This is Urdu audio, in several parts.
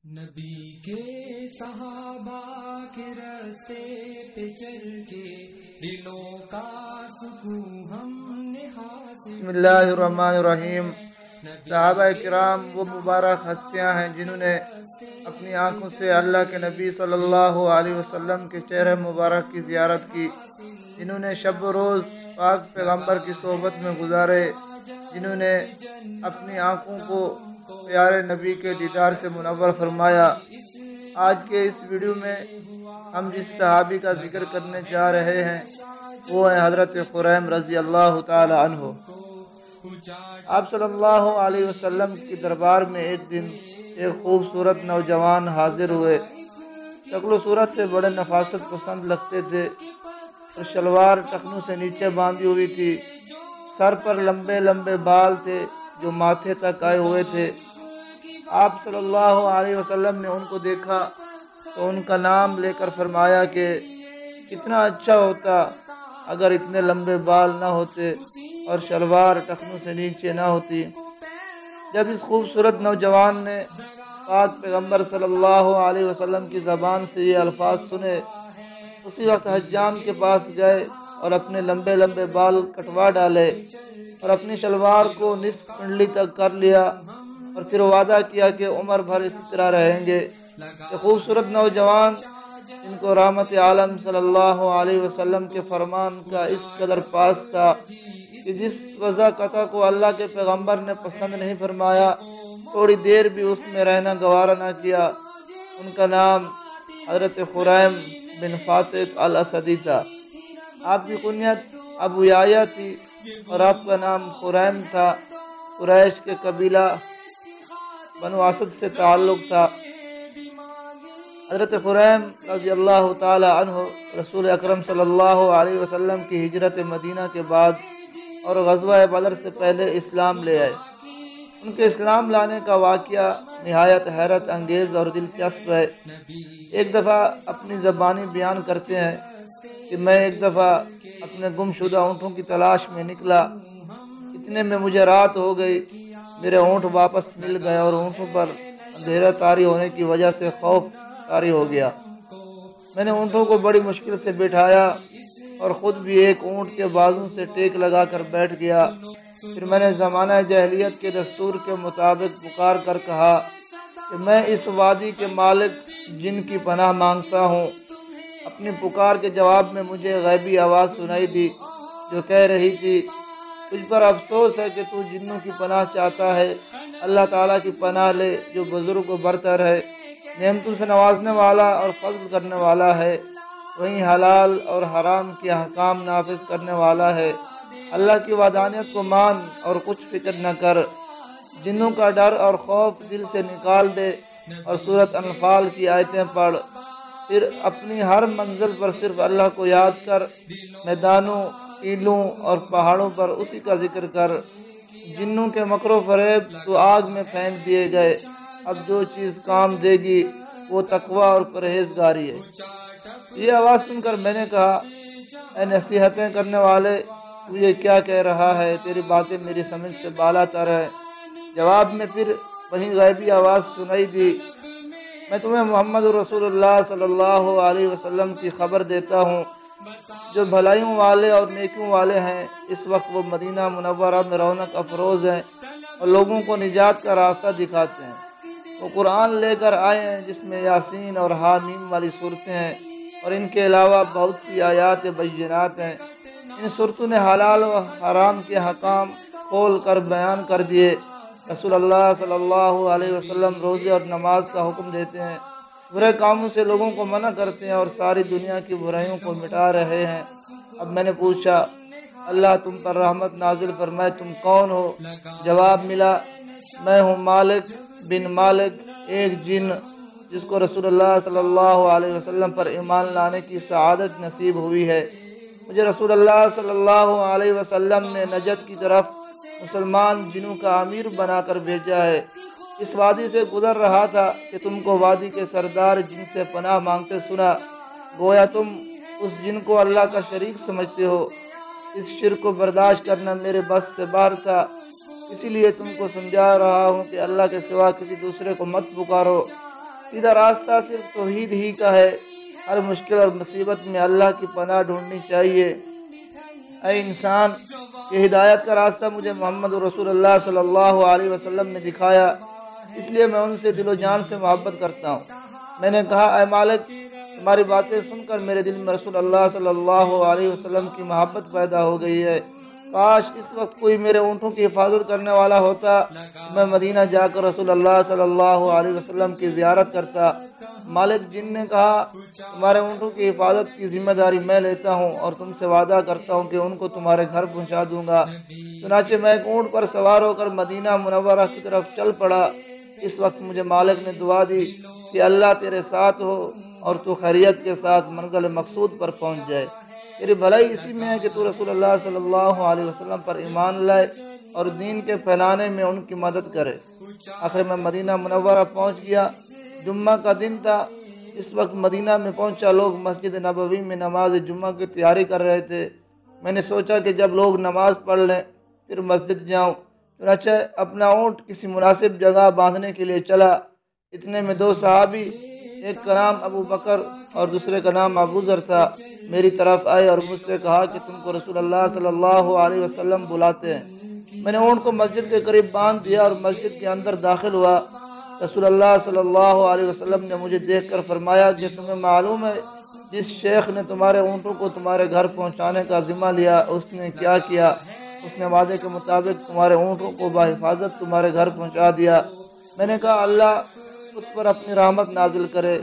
نبی کے صحابہ کے راستے پہ چل کے دلوں کا سکون ہم نے حاصل. بسم اللہ الرحمن الرحیم. صحابہ کرام وہ مبارک ہستیاں ہیں جنہوں نے اپنی آنکھوں سے اللہ کے نبی صلی اللہ علیہ وسلم کے چہرے مبارک کی زیارت کی، جنہوں نے شب و روز پاک پیغمبر کی صحبت میں گزارے، جنہوں نے اپنی آنکھوں کو پیارے نبی کے دیدار سے منور فرمایا. آج کے اس ویڈیو میں ہم جس صحابی کا ذکر کرنے جا رہے ہیں وہ ہیں حضرت خریم رضی اللہ تعالی عنہ. آپ صلی اللہ علیہ وسلم کی دربار میں ایک دن ایک خوبصورت نوجوان حاضر ہوئے. شکل و صورت سے بڑے نفاست پسند لگتے تھے اور شلوار ٹخنوں سے نیچے باندھی ہوئی تھی. سر پر لمبے لمبے بال تھے جو ماتھے تک آئے ہوئے تھے. آپ صلی اللہ علیہ وسلم نے ان کو دیکھا تو ان کا نام لے کر فرمایا کہ کتنا اچھا ہوتا اگر اتنے لمبے بال نہ ہوتے اور شلوار ٹخنوں سے نیچے نہ ہوتی. جب اس خوبصورت نوجوان نے پاک پیغمبر صلی اللہ علیہ وسلم کی زبان سے یہ الفاظ سنے، اسی وقت حجام کے پاس گئے اور اپنے لمبے لمبے بال کٹوا ڈالے اور اپنی شلوار کو نصف پنڈلی تک کر لیا اور پھر وعدہ کیا کہ عمر بھر اسی طرح رہیں گے. یہ خوبصورت نوجوان ان کو رحمت عالم صلی اللہ علیہ وسلم کے فرمان کا اس قدر پاس تھا کہ جس وضع قطع کو اللہ کے پیغمبر نے پسند نہیں فرمایا، تھوڑی دیر بھی اس میں رہنا گوارا نہ کیا. ان کا نام حضرت خریم بن فاتق الاسدی تھا. آپ کی کنیت ابو یحییٰ تھی اور آپ کا نام خریم تھا. قریش کے قبیلہ بنو اسد سے تعلق تھا. حضرت خریم رضی اللہ تعالی عنہ رسول اکرم صلی اللہ علیہ وسلم کی ہجرت مدینہ کے بعد اور غزوہ بدر سے پہلے اسلام لے آئے. ان کے اسلام لانے کا واقعہ نہایت حیرت انگیز اور دلچسپ ہے. ایک دفعہ اپنی زبانی بیان کرتے ہیں کہ میں ایک دفعہ اپنے گم شدہ اونٹوں کی تلاش میں نکلا. اتنے میں مجھے رات ہو گئی. میرے اونٹ واپس مل گئے اور اونٹوں پر اندھیرا طاری ہونے کی وجہ سے خوف طاری ہو گیا. میں نے اونٹوں کو بڑی مشکل سے بٹھایا اور خود بھی ایک اونٹ کے بازو سے ٹیک لگا کر بیٹھ گیا. پھر میں نے زمانہ جاہلیت کے دستور کے مطابق پکار کر کہا کہ میں اس وادی کے مالک جن کی پناہ مانگتا ہوں. اپنی پکار کے جواب میں مجھے غیبی آواز سنائی دی جو کہہ رہی تھی، تجھ پر افسوس ہے کہ تو جنوں کی پناہ چاہتا ہے. اللہ تعالیٰ کی پناہ لے جو بزرگ و برتر ہے، نعمتوں سے نوازنے والا اور فضل کرنے والا ہے، وہیں حلال اور حرام کے احکام نافذ کرنے والا ہے. اللہ کی وحدانیت کو مان اور کچھ فکر نہ کر. جنوں کا ڈر اور خوف دل سے نکال دے اور سورۃ انفال کی آیتیں پڑھ. پھر اپنی ہر منزل پر صرف اللہ کو یاد کر. میدانوں، ٹیلوں اور پہاڑوں پر اسی کا ذکر کر. جنوں کے مکر و فریب تو آگ میں پھینک دیے گئے. اب جو چیز کام دے گی وہ تقویٰ اور پرہیزگاری ہے. یہ آواز سن کر میں نے کہا، اے نصیحتیں کرنے والے، تو یہ کیا کہہ رہا ہے؟ تیری باتیں میری سمجھ سے بالا تر ہیں. جواب میں پھر وہیں غیبی آواز سنائی دی، میں تمہیں محمد رسول اللہ صلی اللہ علیہ وسلم کی خبر دیتا ہوں جو بھلائیوں والے اور نیکیوں والے ہیں. اس وقت وہ مدینہ منورہ میں رونق افروز ہیں اور لوگوں کو نجات کا راستہ دکھاتے ہیں. وہ قرآن لے کر آئے ہیں جس میں یاسین اور حامیم والی صورتیں ہیں اور ان کے علاوہ بہت سی آیات بینات ہیں. ان صورتوں نے حلال و حرام کے حکام کھول کر بیان کر دیے. رسول اللہ صلی اللہ علیہ وسلم روزے اور نماز کا حکم دیتے ہیں، برے کاموں سے لوگوں کو منع کرتے ہیں اور ساری دنیا کی برائیوں کو مٹا رہے ہیں. اب میں نے پوچھا، اللہ تم پر رحمت نازل فرمائے، تم کون ہو؟ جواب ملا، میں ہوں مالک بن مالک، ایک جن جس کو رسول اللہ صلی اللہ علیہ وسلم پر ایمان لانے کی سعادت نصیب ہوئی ہے. مجھے رسول اللہ صلی اللہ علیہ وسلم نے نجد کی طرف مسلمان جنوں کا امیر بنا کر بھیجا ہے. اس وادی سے گزر رہا تھا کہ تم کو وادی کے سردار جن سے پناہ مانگتے سنا. گویا تم اس جن کو اللہ کا شریک سمجھتے ہو. اس شرک کو برداشت کرنا میرے بس سے باہر تھا، اسی لیے تم کو سمجھا رہا ہوں کہ اللہ کے سوا کسی دوسرے کو مت پکارو. سیدھا راستہ صرف توحید ہی کا ہے۔ ہر مشکل اور مصیبت میں اللہ کی پناہ ڈھونڈنی چاہیے۔ اے انسان، یہ ہدایت کا راستہ مجھے محمد رسول اللہ صلی اللہ علیہ وسلم نے دکھایا، اس لیے میں ان سے دل و جان سے محبت کرتا ہوں۔ میں نے کہا، اے مالک، تمہاری باتیں سن کر میرے دل میں رسول اللہ صلی اللہ علیہ وسلم کی محبت پیدا ہو گئی ہے۔ کاش اس وقت کوئی میرے اونٹوں کی حفاظت کرنے والا ہوتا، میں مدینہ جا کر رسول اللہ صلی اللہ علیہ وسلم کی زیارت کرتا۔ مالک جن نے کہا، تمہارے اونٹوں کی حفاظت کی ذمہ داری میں لیتا ہوں اور تم سے وعدہ کرتا ہوں کہ ان کو تمہارے گھر پہنچا دوں گا۔ چنانچہ میں ایک اونٹ پر سوار ہو کر مدینہ منورہ کی طرف چل پڑا۔ اس وقت مجھے مالک نے دعا دی کہ اللہ تیرے ساتھ ہو اور تو خیریت کے ساتھ منزل مقصود پر پہنچ جائے۔ تیری بھلائی اسی میں ہے کہ تو رسول اللہ صلی اللہ علیہ وسلم پر ایمان لائے اور دین کے پھیلانے میں ان کی مدد کرے۔ آخر میں مدینہ منورہ پہنچ گیا۔ جمعہ کا دن تھا۔ اس وقت مدینہ میں پہنچا لوگ مسجد نبوی میں نماز جمعہ کی تیاری کر رہے تھے۔ میں نے سوچا کہ جب لوگ نماز پڑھ لیں پھر مسجد جاؤں۔ چنانچہ اپنا اونٹ کسی مناسب جگہ باندھنے کے لیے چلا۔ اتنے میں دو صحابی، ایک کا نام ابو بکر اور دوسرے کا نام ابو ذر تھا، میری طرف آئے اور مجھ سے کہا کہ تم کو رسول اللہ صلی اللہ علیہ وسلم بلاتے ہیں۔ میں نے اونٹ کو مسجد کے قریب باندھ دیا اور مسجد کے اندر داخل ہوا۔ رسول اللہ صلی اللہ علیہ وسلم نے مجھے دیکھ کر فرمایا کہ تمہیں معلوم ہے جس شیخ نے تمہارے اونٹوں کو تمہارے گھر پہنچانے کا ذمہ لیا اس نے کیا کیا؟ اس نے وعدے کے مطابق تمہارے اونٹوں کو بحفاظت تمہارے گھر پہنچا دیا۔ میں نے کہا، اللہ اس پر اپنی رحمت نازل کرے۔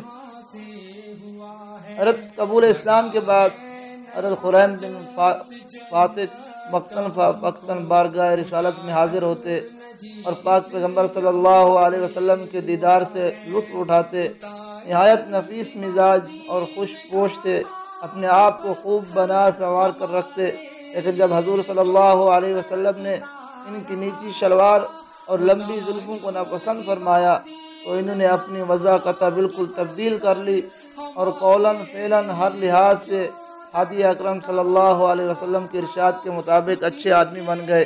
حضرت قبول اسلام کے بعد حضرت خریم بن فاتق وقتاً بارگاہ رسالت میں حاضر ہوتے اور پاک پیغمبر صلی اللہ علیہ وسلم کے دیدار سے لطف اٹھاتے۔ نہایت نفیس مزاج اور خوش پوش تھے، اپنے آپ کو خوب بنا سنوار کر رکھتے۔ لیکن جب حضور صلی اللہ علیہ وسلم نے ان کی نیچی شلوار اور لمبی زلفوں کو ناپسند فرمایا تو انہوں نے اپنی وضاحت بالکل تبدیل کر لی اور قولاً فعلاً ہر لحاظ سے ہادی اکرم صلی اللہ علیہ وسلم کے ارشاد کے مطابق اچھے آدمی بن گئے۔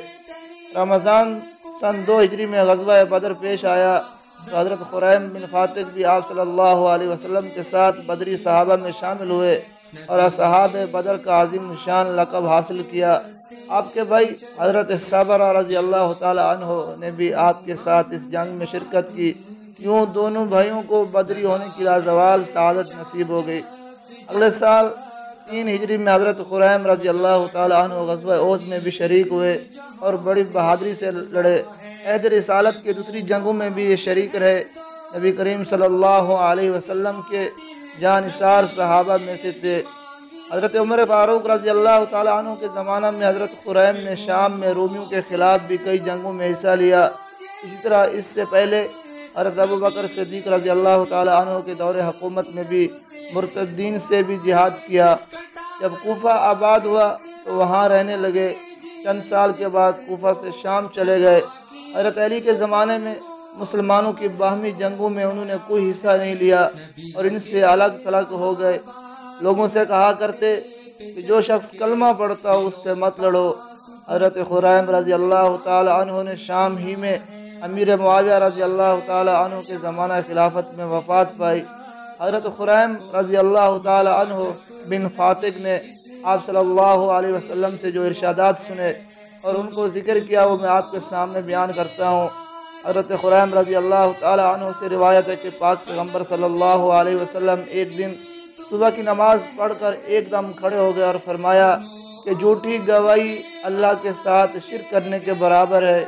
رمضان سن 2 ہجری میں غزوہ بدر پیش آیا تو حضرت خریم بن فاتق بھی آپ صلی اللہ علیہ وسلم کے ساتھ بدری صحابہ میں شامل ہوئے اور اصحاب بدر کا عظیم شان لقب حاصل کیا۔ آپ کے بھائی حضرت صبرہ رضی اللہ تعالی عنہ نے بھی آپ کے ساتھ اس جنگ میں شرکت کی۔ یوں دونوں بھائیوں کو بدری ہونے کی لازوال سعادت نصیب ہو گئی۔ اگلے سال 3 ہجری میں حضرت خریم رضی اللہ تعالی عنہ غزوہ احد میں بھی شریک ہوئے اور بڑی بہادری سے لڑے۔ عہد رسالت کی دوسری جنگوں میں بھی یہ شریک رہے۔ نبی کریم صلی اللہ علیہ وسلم کے جانثار صحابہ میں سے تھے۔ حضرت عمر فاروق رضی اللہ تعالی عنہ کے زمانہ میں حضرت خریم نے شام میں رومیوں کے خلاف بھی کئی جنگوں میں حصہ لیا۔ اسی طرح اس سے پہلے حضرت ابو بکر صدیق رضی اللہ تعالی عنہ کے دور حکومت میں بھی مرتدین سے بھی جہاد کیا۔ جب کوفہ آباد ہوا تو وہاں رہنے لگے۔ چند سال کے بعد کوفہ سے شام چلے گئے۔ حضرت علی کے زمانے میں مسلمانوں کی باہمی جنگوں میں انہوں نے کوئی حصہ نہیں لیا اور ان سے الگ تھلگ ہو گئے۔ لوگوں سے کہا کرتے کہ جو شخص کلمہ پڑھتا ہو اس سے مت لڑو۔ حضرت خریم رضی اللہ تعالی عنہ نے شام ہی میں امیر معاویہ رضی اللہ تعالی عنہ کے زمانہ خلافت میں وفات پائی۔ حضرت خریم رضی اللہ تعالی عنہ بن فاتق نے آپ صلی اللہ علیہ وسلم سے جو ارشادات سنے اور ان کو ذکر کیا وہ میں آپ کے سامنے بیان کرتا ہوں۔ حضرت خریم رضی اللہ تعالی عنہ سے روایت ہے کہ پاک پیغمبر صلی اللہ علیہ وسلم ایک دن صبح کی نماز پڑھ کر ایک دم کھڑے ہو گئے اور فرمایا کہ جھوٹی گواہی اللہ کے ساتھ شرک کرنے کے برابر ہے۔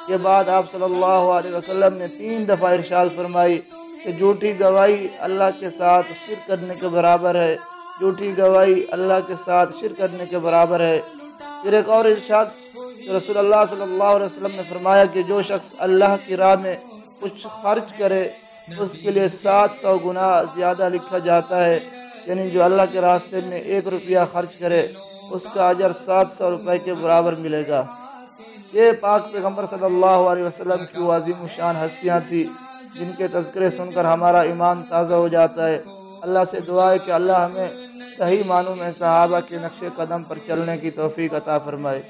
یہ بات آپ صلی اللہ علیہ وسلم نے 3 دفعہ ارشاد فرمائی کہ جھوٹی گواہی اللہ کے ساتھ شرک کرنے کے برابر ہے، جھوٹی گواہی اللہ کے ساتھ شرک کرنے کے برابر ہے۔ پھر ایک اور ارشاد رسول اللہ صلی اللہ علیہ وسلم نے فرمایا کہ جو شخص اللہ کی راہ میں کچھ خرچ کرے اس کے لیے 700 گنا زیادہ لکھا جاتا ہے، یعنی جو اللہ کے راستے میں 1 روپیہ خرچ کرے اس کا اجر 700 روپے کے برابر ملے گا۔ یہ پاک پیغمبر صلی اللہ علیہ وسلم کی وہ عظیم شان ہستیاں تھیں جن کے تذکرے سن کر ہمارا ایمان تازہ ہو جاتا ہے۔ اللہ سے دعا ہے کہ اللہ ہمیں صحیح معنوں میں صحابہ کے نقش قدم پر چلنے کی توفیق عطا فرمائے۔